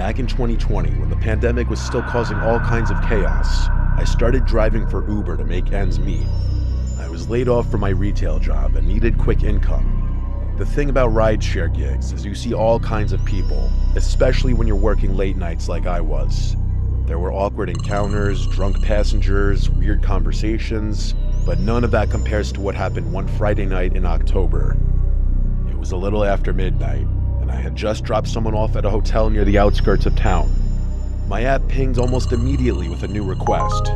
Back in 2020, when the pandemic was still causing all kinds of chaos, I started driving for Uber to make ends meet. I was laid off from my retail job and needed quick income. The thing about rideshare gigs is you see all kinds of people, especially when you're working late nights like I was. There were awkward encounters, drunk passengers, weird conversations, but none of that compares to what happened one Friday night in October. It was a little after midnight, and I had just dropped someone off at a hotel near the outskirts of town. My app pinged almost immediately with a new request.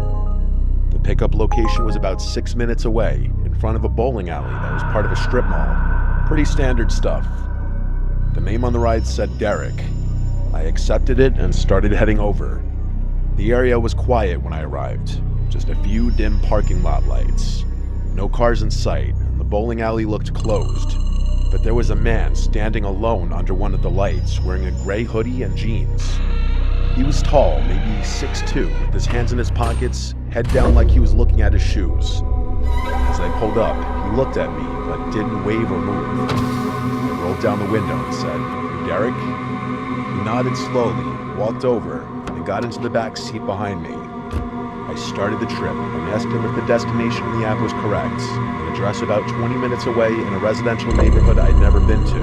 The pickup location was about 6 minutes away, in front of a bowling alley that was part of a strip mall. Pretty standard stuff. The name on the ride said Derek. I accepted it and started heading over. The area was quiet when I arrived, just a few dim parking lot lights. No cars in sight, and the bowling alley looked closed. But there was a man standing alone under one of the lights, wearing a gray hoodie and jeans. He was tall, maybe 6'2", with his hands in his pockets, head down like he was looking at his shoes. As I pulled up, he looked at me, but didn't wave or move. I rolled down the window and said, "Derek?" He nodded slowly, walked over, and got into the back seat behind me. I started the trip and asked him if the destination in the app was correct, an address about 20 minutes away in a residential neighborhood I'd never been to.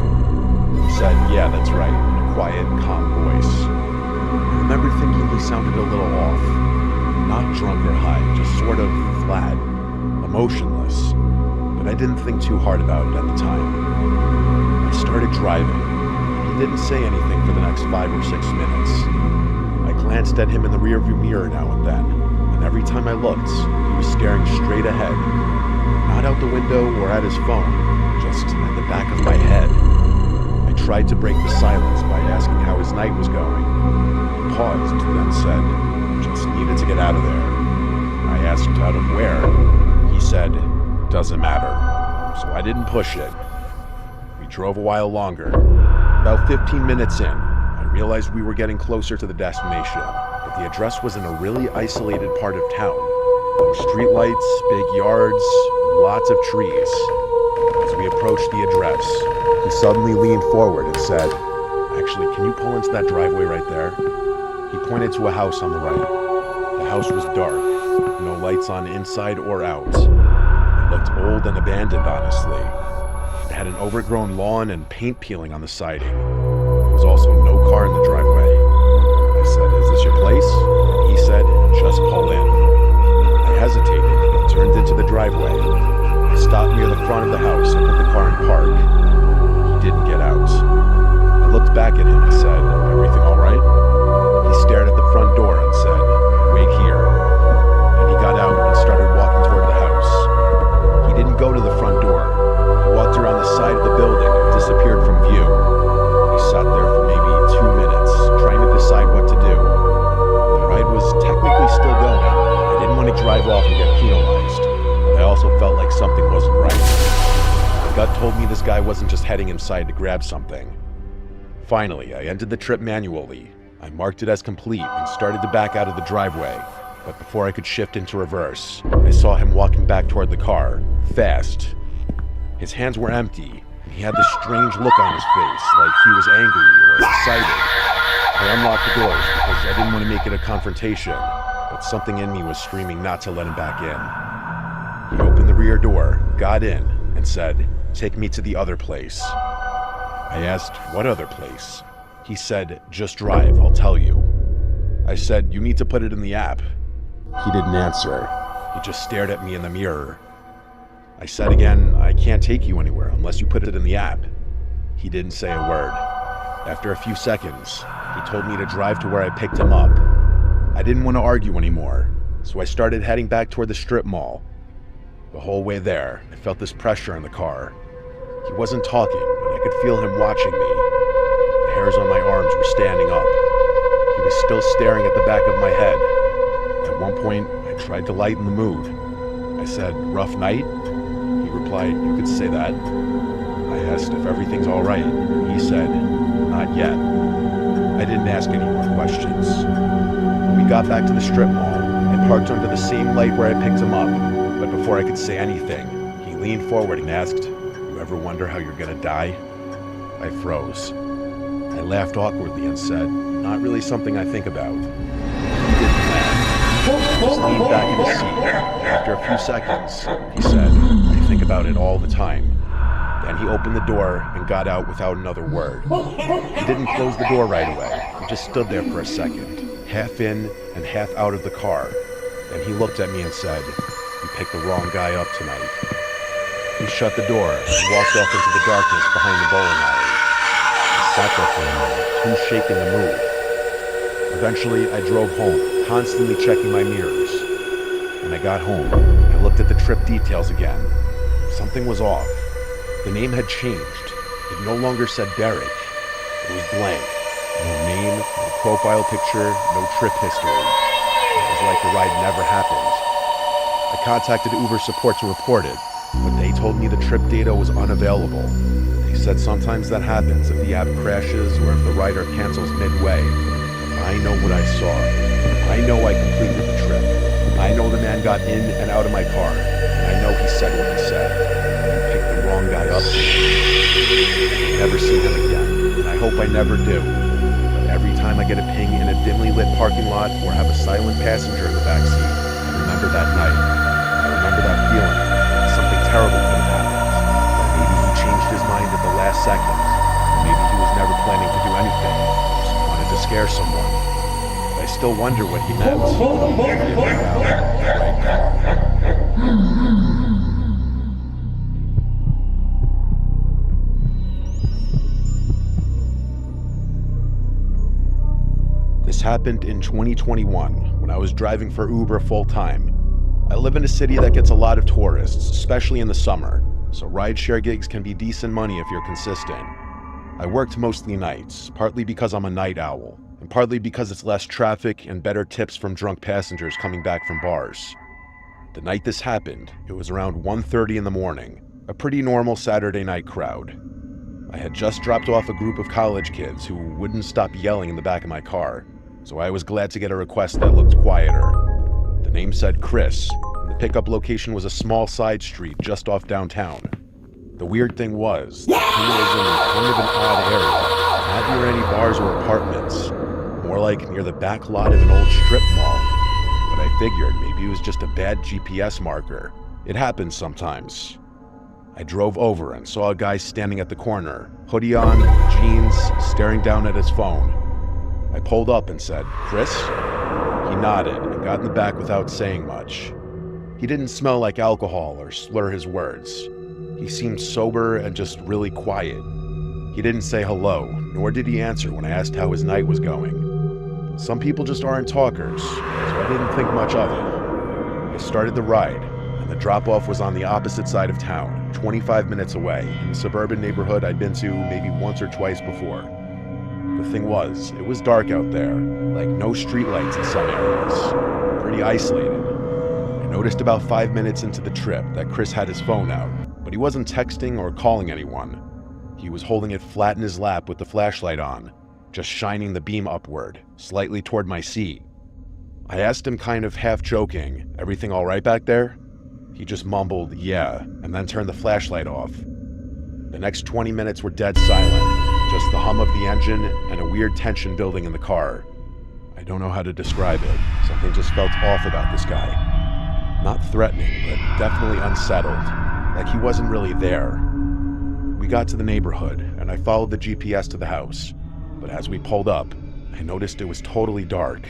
He said, "Yeah, that's right," in a quiet, calm voice. I remember thinking he sounded a little off. Not drunk or high, just sort of flat, emotionless. But I didn't think too hard about it at the time. I started driving. He didn't say anything for the next 5 or 6 minutes. I glanced at him in the rearview mirror now and then, and every time I looked, he was staring straight ahead. Not out the window or at his phone, just at the back of my head. I tried to break the silence by asking how his night was going. He paused, then said, "Just needed to get out of there." I asked out of where. He said, "Doesn't matter." So I didn't push it. We drove a while longer. About 15 minutes in, I realized we were getting closer to the destination, but the address was in a really isolated part of town. No streetlights, big yards, lots of trees. As we approached the address, he suddenly leaned forward and said, "Actually, can you pull into that driveway right there?" He pointed to a house on the right. The house was dark, no lights on inside or out. It looked old and abandoned, honestly. It had an overgrown lawn and paint peeling on the siding. There was also no car in the driveway. I said, "Is this your place?" And he said, "Just pull in." I hesitated, but turned into the driveway. I stopped near the front of the house and put the car in park. He didn't get out. I looked back at him and said, "Everything all right?" He stared at the front door and said, "Wait here." And he got out and started walking toward the house. He didn't go to the front door. He walked around the side of the building and disappeared from view. He sat there for maybe 2 minutes, trying to decide what to do. The ride was technically still going. I didn't want to drive off and get penalized, but I also felt like something wasn't right. My gut told me this guy wasn't just heading inside to grab something. Finally, I ended the trip manually. I marked it as complete and started to back out of the driveway, but before I could shift into reverse, I saw him walking back toward the car, fast. His hands were empty, and he had this strange look on his face, like he was angry or excited. I unlocked the doors because I didn't want to make it a confrontation, but something in me was screaming not to let him back in. He opened the rear door, got in, and said, "Take me to the other place." I asked, "What other place?" He said, "Just drive, I'll tell you." I said, "You need to put it in the app." He didn't answer. He just stared at me in the mirror. I said again, "I can't take you anywhere unless you put it in the app." He didn't say a word. After a few seconds, he told me to drive to where I picked him up. I didn't want to argue anymore, so I started heading back toward the strip mall. The whole way there, I felt this pressure in the car. He wasn't talking, but I could feel him watching me. The hairs on my arms were standing up. He was still staring at the back of my head. At one point, I tried to lighten the mood. I said, "Rough night?" He replied, "You could say that." I asked if everything's all right. He said, "Not yet." I didn't ask any more questions. When we got back to the strip mall, I parked under the same light where I picked him up, but before I could say anything, he leaned forward and asked, "You ever wonder how you're gonna die?" I froze. I laughed awkwardly and said, not really something I think about. He didn't laugh. He just leaned back in his seat. After a few seconds, he said, "I think about it all the time." Then he opened the door and got out without another word. He didn't close the door right away. He just stood there for a second, half in and half out of the car. Then he looked at me and said, "You picked the wrong guy up tonight." He shut the door and walked off into the darkness behind the bowling alley. I sat there for a moment, too shaken to move. Eventually, I drove home, constantly checking my mirrors. When I got home, I looked at the trip details again. Something was off. The name had changed. It no longer said Derek. It was blank. No name, no profile picture, no trip history. It was like the ride never happened. I contacted Uber support to report it, but they told me the trip data was unavailable. They said sometimes that happens if the app crashes or if the rider cancels midway. I know what I saw. I know I completed the trip. I know the man got in and out of my car. And I know he said what he said. You picked the wrong guy up. I'll never see him again, and I hope I never do. But every time I get a ping in a dimly lit parking lot or have a silent passenger in the backseat, I remember that night. I remember that feeling. Something terrible could have happened. That maybe he changed his mind at the last second. Maybe he was never planning to do anything. Just wanted to scare someone. But I still wonder what he meant. This happened in 2021 when I was driving for Uber full-time. I live in a city that gets a lot of tourists, especially in the summer, so rideshare gigs can be decent money if you're consistent. I worked mostly nights, partly because I'm a night owl, and partly because it's less traffic and better tips from drunk passengers coming back from bars. The night this happened, it was around 1:30 in the morning, a pretty normal Saturday night crowd. I had just dropped off a group of college kids who wouldn't stop yelling in the back of my car, so I was glad to get a request that looked quieter. The name said Chris, and the pickup location was a small side street just off downtown. The weird thing was, the thing was in kind of an odd area, not near any bars or apartments, more like near the back lot of an old strip mall. But I figured maybe it was just a bad GPS marker. It happens sometimes. I drove over and saw a guy standing at the corner, hoodie on, jeans, staring down at his phone. I pulled up and said, "Chris?" He nodded and got in the back without saying much. He didn't smell like alcohol or slur his words. He seemed sober and just really quiet. He didn't say hello, nor did he answer when I asked how his night was going. Some people just aren't talkers, so I didn't think much of it. I started the ride, and the drop-off was on the opposite side of town, 25 minutes away, in a suburban neighborhood I'd been to maybe once or twice before. The thing was, it was dark out there, like no streetlights in some areas, pretty isolated. I noticed about 5 minutes into the trip that Chris had his phone out, but he wasn't texting or calling anyone. He was holding it flat in his lap with the flashlight on, just shining the beam upward, slightly toward my seat. I asked him kind of half joking, "Everything all right back there?" He just mumbled, "Yeah," and then turned the flashlight off. The next 20 minutes were dead silent, just the hum of the engine and a weird tension building in the car. I don't know how to describe it. Something just felt off about this guy. Not threatening, but definitely unsettled, like he wasn't really there. We got to the neighborhood, and I followed the GPS to the house. But as we pulled up, I noticed it was totally dark.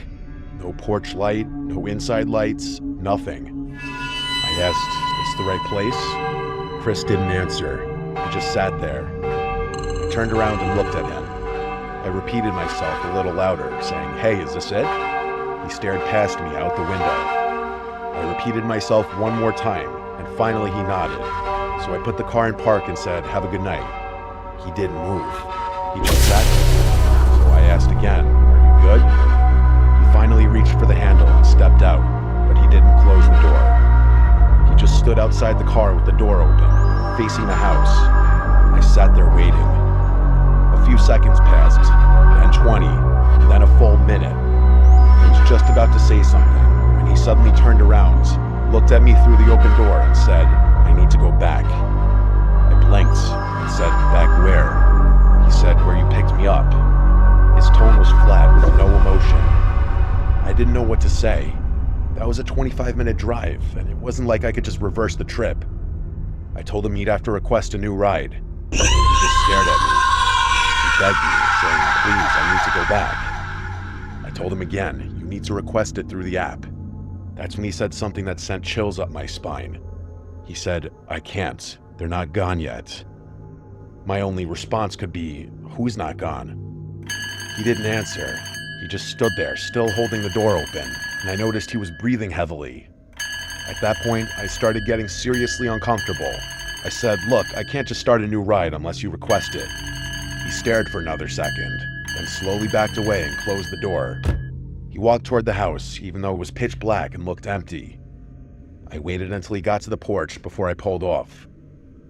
No porch light, no inside lights, nothing. I asked, "Is this the right place?" Chris didn't answer. He just sat there. I turned around and looked at him. I repeated myself a little louder, saying, "Hey, is this it?" He stared past me out the window. I repeated myself one more time, and finally he nodded. So I put the car in park and said, "Have a good night." He didn't move. He just sat there. So I asked again, "Are you good?" He finally reached for the handle and stepped out, but he didn't close the door. He just stood outside the car with the door open, facing the house. I sat there waiting. A few seconds passed, then 20, then a full minute. He was just about to say something when he suddenly turned around, looked at me through the open door and said, "I need to go back." I blinked and said, "Back where?" He said, "Where you picked me up." His tone was flat with what to say. That was a 25-minute drive, and it wasn't like I could just reverse the trip. I told him he'd have to request a new ride. He just stared at me. He begged me, saying, "Please, I need to go back." I told him again, "You need to request it through the app." That's when he said something that sent chills up my spine. He said, "I can't. They're not gone yet." My only response could be, "Who's not gone?" He didn't answer. He just stood there, still holding the door open, and I noticed he was breathing heavily. At that point, I started getting seriously uncomfortable. I said, "Look, I can't just start a new ride unless you request it." He stared for another second, then slowly backed away and closed the door. He walked toward the house, even though it was pitch black and looked empty. I waited until he got to the porch before I pulled off.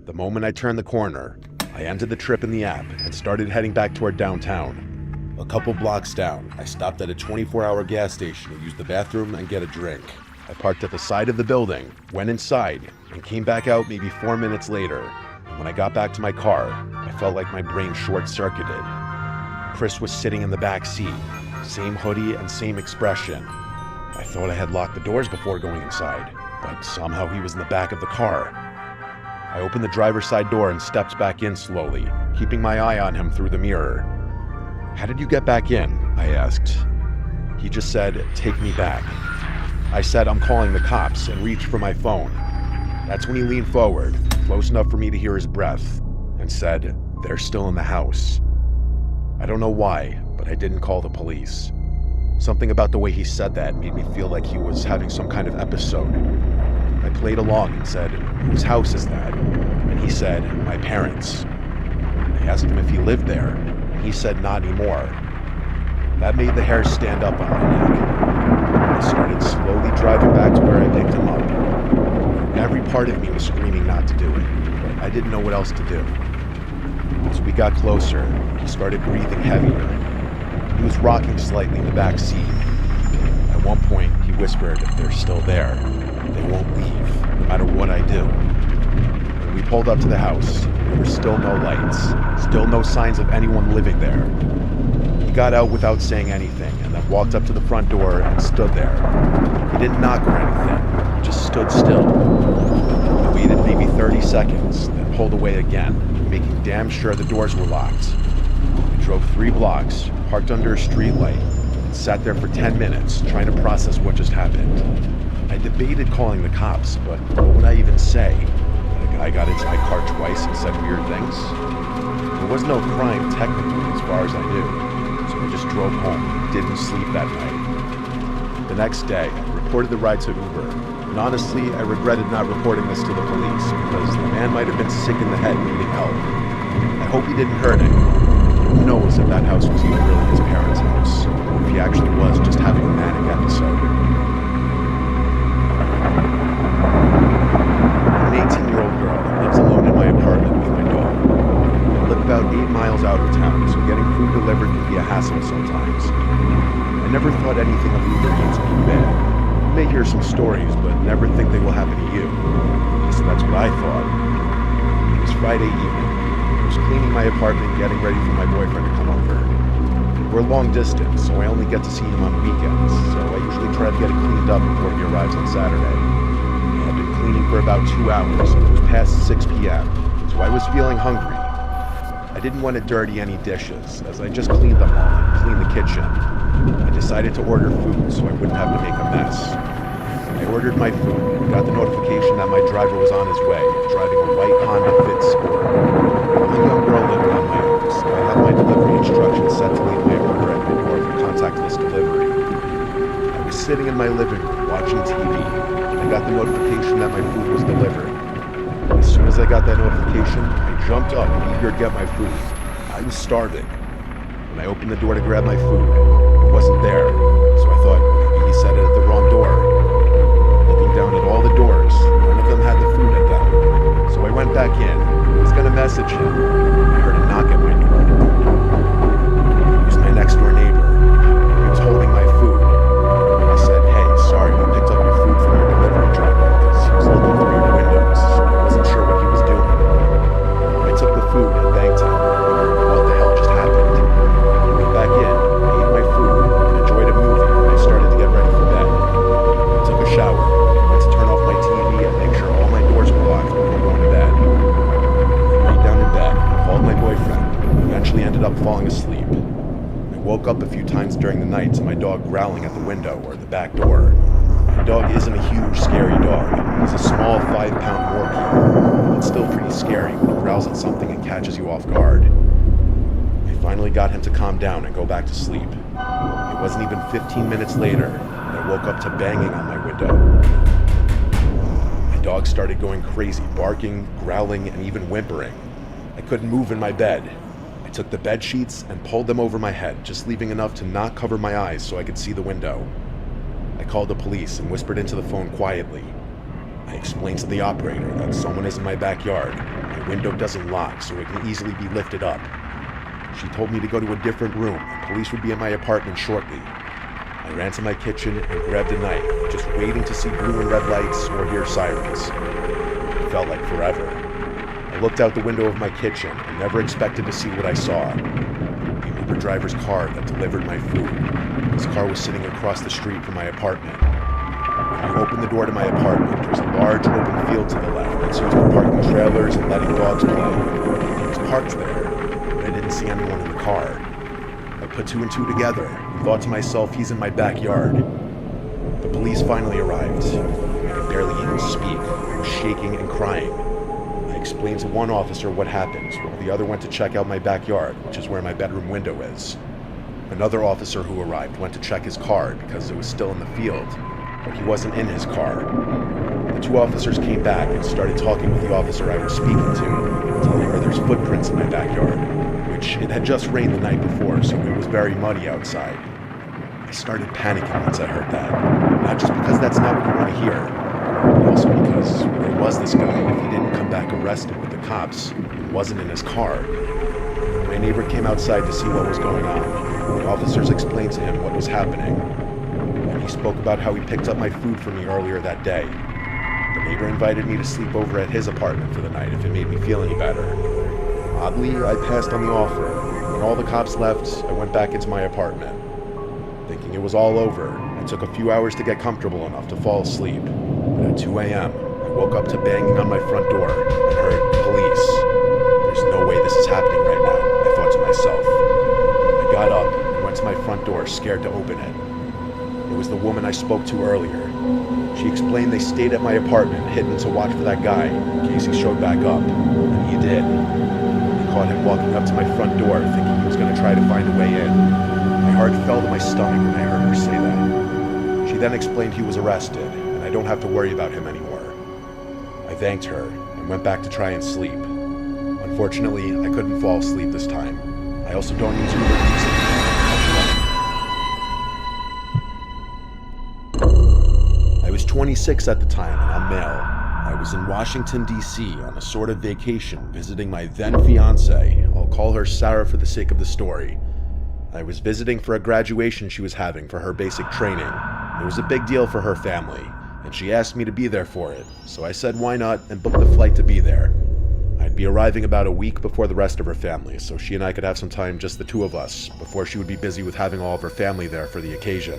The moment I turned the corner, I ended the trip in the app and started heading back toward downtown. A couple blocks down, I stopped at a 24-hour gas station to use the bathroom and get a drink. I parked at the side of the building, went inside, and came back out maybe 4 minutes later. When I got back to my car, I felt like my brain short-circuited. Chris was sitting in the back seat, same hoodie and same expression. I thought I had locked the doors before going inside, but somehow he was in the back of the car. I opened the driver's side door and stepped back in slowly, keeping my eye on him through the mirror. "How did you get back in?" I asked. He just said, "Take me back." I said, "I'm calling the cops," and reached for my phone. That's when he leaned forward, close enough for me to hear his breath, and said, "They're still in the house." I don't know why, but I didn't call the police. Something about the way he said that made me feel like he was having some kind of episode. I played along and said, "Whose house is that?" And he said, "My parents." I asked him if he lived there, and he said not anymore. That made the hair stand up on my neck. I started slowly driving back to where I picked him up. Every part of me was screaming not to do it, but I didn't know what else to do. As we got closer, he started breathing heavier. He was rocking slightly in the back seat. At one point, he whispered, "They're still there. They won't leave, no matter what I do." When we pulled up to the house, there were still no lights, still no signs of anyone living there. He got out without saying anything and then walked up to the front door and stood there. He didn't knock or anything, just stood still. I waited maybe 30 seconds, then pulled away again, making damn sure the doors were locked. I drove 3 blocks, parked under a streetlight, and sat there for 10 minutes trying to process what just happened. I debated calling the cops, but what would I even say? That a guy got into my car twice and said weird things? There was no crime technically as far as I knew, so I just drove home and didn't sleep that night. The next day, I reported the ride to Uber, and honestly, I regretted not reporting this to the police because the man might have been sick in the head needing help. I hope he didn't hurt it. Who knows if that house was even really his parents' house, or if he actually was just having a manic episode. I'm an 18-year-old girl that lives alone in my apartment with my dog. I live about 8 miles out of town, so getting food delivered can be a hassle sometimes. I never thought anything of Uber Eats being bad. You may hear some stories, but never think they will happen to you. At least that's what I thought. It was Friday evening. I was cleaning my apartment, getting ready for my boyfriend to come over. We're long distance, so I only get to see him on weekends, so I usually try to get it cleaned up before he arrives on Saturday. I had been cleaning for about 2 hours, and it was past 6 p.m., so I was feeling hungry. I didn't want to dirty any dishes, as I just cleaned them all and cleaned the kitchen. I decided to order food so I wouldn't have to make a mess. I ordered my food and got the notification that my driver was on his way, driving a white Honda Fit Sport. I'm a young girl living on my own, so I had my delivery instructions set to leave my order at my door for contactless delivery. I was sitting in my living room watching TV, and I got the notification that my food was delivered. As soon as I got that notification, I jumped up, eager to get my food. I was starving. When I opened the door to grab my food, it wasn't there, so I thought maybe he set it at the wrong door. Looking down at all the doors, none of them had the food at them. So I went back in. I was going to message him. I heard a knock at my door. It was my next door neighbor. He was holding my food. I said, "Hey, sorry, I picked up your food from your delivery driver because he was looking through your windows. I wasn't sure what he was doing." I took the food and thanked him, wondering what the hell just happened. I went back in, ate my food, and enjoyed a movie when I started to get ready for bed. dog growling at the window or the back door. My dog isn't a huge, scary dog. He's a small 5-pound Yorkie. It's still pretty scary when he growls at something and catches you off guard. I finally got him to calm down and go back to sleep. It wasn't even 15 minutes later that I woke up to banging on my window. My dog started going crazy, barking, growling, and even whimpering. I couldn't move in my bed. I took the bed sheets and pulled them over my head, just leaving enough to not cover my eyes so I could see the window. I called the police and whispered into the phone quietly. I explained to the operator that someone is in my backyard. My window doesn't lock, so it can easily be lifted up. She told me to go to a different room, and police would be in my apartment shortly. I ran to my kitchen and grabbed a knife, just waiting to see blue and red lights or hear sirens. It felt like forever. I looked out the window of my kitchen and never expected to see what I saw. The Uber driver's car that delivered my food. His car was sitting across the street from my apartment. When you open the door to my apartment, there's a large open field to the left that's used for parking trailers and letting dogs play. He was parked there, but I didn't see anyone in the car. I put two and two together and thought to myself, he's in my backyard. The police finally arrived. I could barely even speak. I was shaking and crying. I explained to one officer what happened, while the other went to check out my backyard, which is where my bedroom window is. Another officer who arrived went to check his car because it was still in the field, but he wasn't in his car. The two officers came back and started talking with the officer I was speaking to, telling her there's footprints in my backyard, which it had just rained the night before, so it was very muddy outside. I started panicking once I heard that, not just because that's not what you want to hear, but also because where was this guy if he didn't come back arrested with the cops and wasn't in his car? My neighbor came outside to see what was going on. The officers explained to him what was happening, and he spoke about how he picked up my food for me earlier that day. The neighbor invited me to sleep over at his apartment for the night if it made me feel any better. Oddly, I passed on the offer. When all the cops left, I went back into my apartment. Thinking it was all over, it took a few hours to get comfortable enough to fall asleep. But at 2 a.m., I woke up to banging on my front door and heard police. There's no way this is happening right now, I thought to myself. I got up and went to my front door, scared to open it. It was the woman I spoke to earlier. She explained they stayed at my apartment, hidden to watch for that guy in case he showed back up, and he did. I caught him walking up to my front door, thinking he was going to try to find a way in. My heart fell to my stomach when I heard her say that. She then explained he was arrested, and I don't have to worry about him anymore. I thanked her and went back to try and sleep. Unfortunately, I couldn't fall asleep this time. I also don't use Uber Eats anymore. I was 26 at the time, and I'm male. I was in Washington, D.C. on a sort of vacation, visiting my then-fiancée. I'll call her Sarah for the sake of the story. I was visiting for a graduation she was having for her basic training. It was a big deal for her family, and she asked me to be there for it, so I said why not and booked the flight to be there. I'd be arriving about a week before the rest of her family, so she and I could have some time, just the two of us, before she would be busy with having all of her family there for the occasion.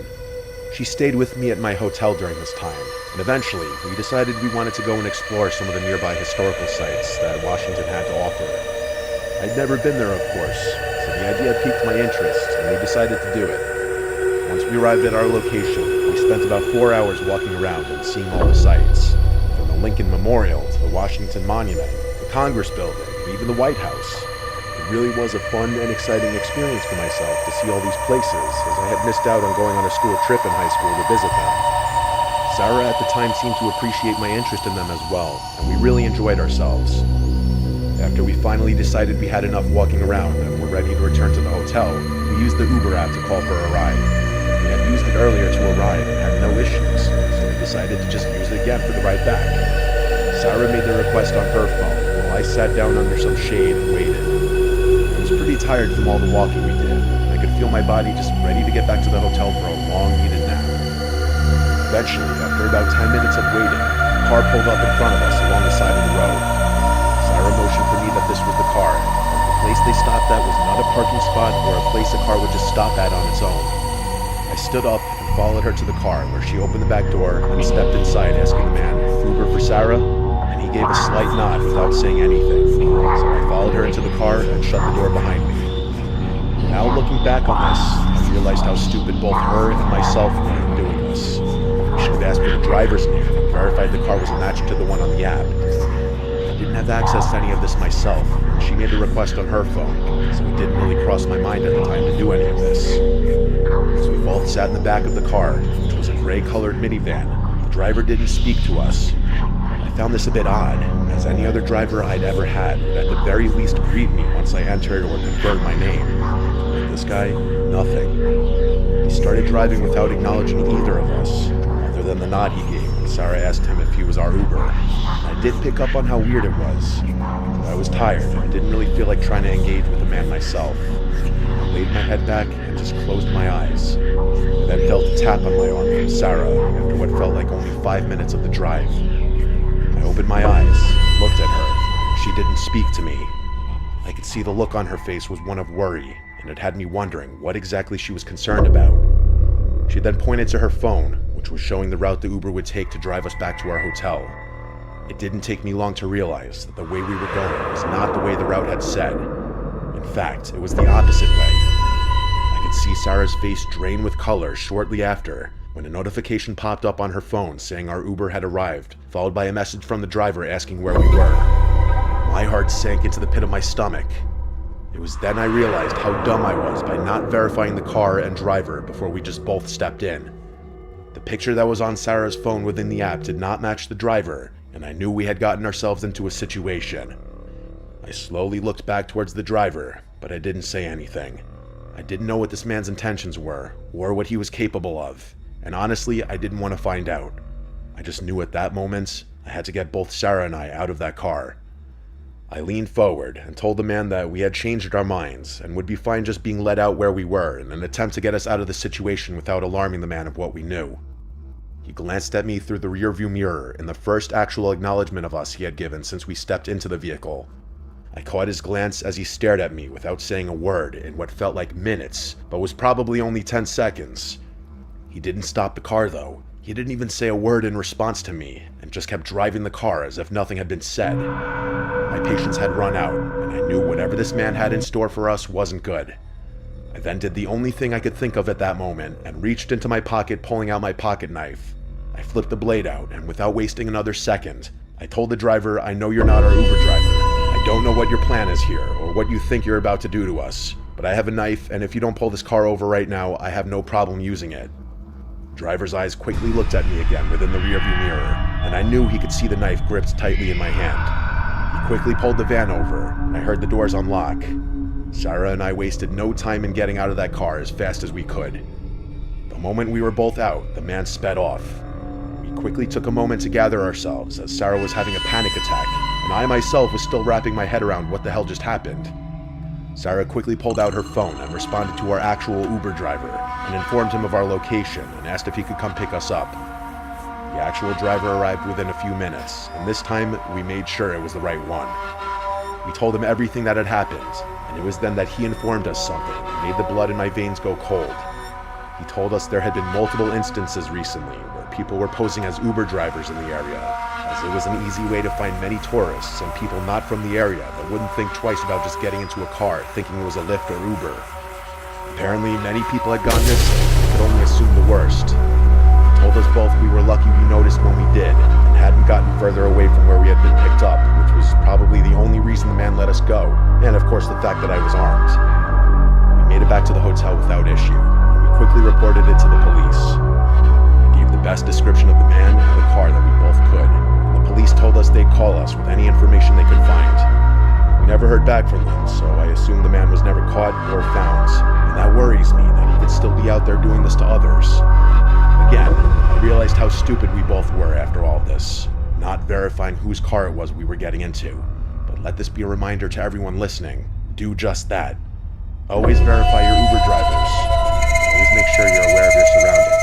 She stayed with me at my hotel during this time, and eventually we decided we wanted to go and explore some of the nearby historical sites that Washington had to offer. I'd never been there, of course, so the idea piqued my interest, and we decided to do it. Once we arrived at our location, we spent about 4 hours walking around and seeing all the sites, from the Lincoln Memorial to the Washington Monument, the Congress Building, and even the White House. It really was a fun and exciting experience for myself to see all these places, as I had missed out on going on a school trip in high school to visit them. Sarah at the time seemed to appreciate my interest in them as well, and we really enjoyed ourselves. After we finally decided we had enough walking around and were ready to return to the hotel, we used the Uber app to call for a ride. We had used it earlier to arrive and had no issues, so we decided to just use it again for the ride back. Sarah made the request on her phone, while I sat down under some shade and waited. I was pretty tired from all the walking we did, and I could feel my body just ready to get back to the hotel for a long-needed nap. Eventually, after about 10 minutes of waiting, a car pulled up in front of us along the side of the road. Sarah motioned for me that this was the car, as the place they stopped at was not a parking spot or a place a car would just stop at on its own. I stood up and followed her to the car, where she opened the back door and stepped inside, asking the man, "Uber for Sarah?" And he gave a slight nod without saying anything. So I followed her into the car and shut the door behind me. Now looking back on this, I realized how stupid both her and myself were in doing this. I should have asked for the driver's name and verified the car was matched to the one on the app. I didn't have access to any of this myself, and she made a request on her phone, so it didn't really cross my mind at the time to do any of this. So we both sat in the back of the car, which was a gray-colored minivan. The driver didn't speak to us. I found this a bit odd, as any other driver I'd ever had would at the very least greet me once I entered or confirmed my name. But this guy, nothing. He started driving without acknowledging either of us, other than the nod he gave when Sarah asked him if he was our Uber. I did pick up on how weird it was. I was tired and I didn't really feel like trying to engage with the man myself. I laid my head back and just closed my eyes. I then felt a tap on my arm from Sarah after what felt like only 5 minutes of the drive. I opened my eyes, looked at her. She didn't speak to me. I could see the look on her face was one of worry, and it had me wondering what exactly she was concerned about. She then pointed to her phone, which was showing the route the Uber would take to drive us back to our hotel. It didn't take me long to realize that the way we were going was not the way the route had said. In fact, it was the opposite way. I could see Sarah's face drain with color shortly after, when a notification popped up on her phone saying our Uber had arrived, followed by a message from the driver asking where we were. My heart sank into the pit of my stomach. It was then I realized how dumb I was by not verifying the car and driver before we just both stepped in. The picture that was on Sarah's phone within the app did not match the driver, and I knew we had gotten ourselves into a situation. I slowly looked back towards the driver, but I didn't say anything. I didn't know what this man's intentions were, or what he was capable of, and honestly, I didn't want to find out. I just knew at that moment, I had to get both Sarah and I out of that car. I leaned forward and told the man that we had changed our minds and would be fine just being let out where we were in an attempt to get us out of the situation without alarming the man of what we knew. He glanced at me through the rearview mirror in the first actual acknowledgement of us he had given since we stepped into the vehicle. I caught his glance as he stared at me without saying a word in what felt like minutes, but was probably only 10 seconds. He didn't stop the car though. He didn't even say a word in response to me, and just kept driving the car as if nothing had been said. My patience had run out, and I knew whatever this man had in store for us wasn't good. I then did the only thing I could think of at that moment, and reached into my pocket, pulling out my pocket knife. I flipped the blade out, and without wasting another second, I told the driver, "I know you're not our Uber driver. I don't know what your plan is here, or what you think you're about to do to us, but I have a knife, and if you don't pull this car over right now, I have no problem using it." The driver's eyes quickly looked at me again within the rearview mirror, and I knew he could see the knife gripped tightly in my hand. He quickly pulled the van over, and I heard the doors unlock. Sarah and I wasted no time in getting out of that car as fast as we could. The moment we were both out, the man sped off. We quickly took a moment to gather ourselves as Sarah was having a panic attack, and I myself was still wrapping my head around what the hell just happened. Sarah quickly pulled out her phone and responded to our actual Uber driver and informed him of our location and asked if he could come pick us up. The actual driver arrived within a few minutes, and this time we made sure it was the right one. We told him everything that had happened, and it was then that he informed us something that made the blood in my veins go cold. He told us there had been multiple instances recently where people were posing as Uber drivers in the area, as it was an easy way to find many tourists and people not from the area that wouldn't think twice about just getting into a car thinking it was a Lyft or Uber. Apparently, many people had gone missing and could only assume the worst. He told us both we were lucky we noticed when we did and hadn't gotten further away from where we had been picked up, which was probably the only reason the man let us go, and of course the fact that I was armed. We made it back to the hotel without issue, and we quickly reported it to the police. I gave the best description of the man and the car that we both could. The police told us they'd call us with any information they could find. We never heard back from them, so I assume the man was never caught or found, and that worries me that he could still be out there doing this to others. Again, I realized how stupid we both were after all this, not verifying whose car it was we were getting into. But let this be a reminder to everyone listening, do just that. Always verify your Uber drivers. Always make sure you're aware of your surroundings.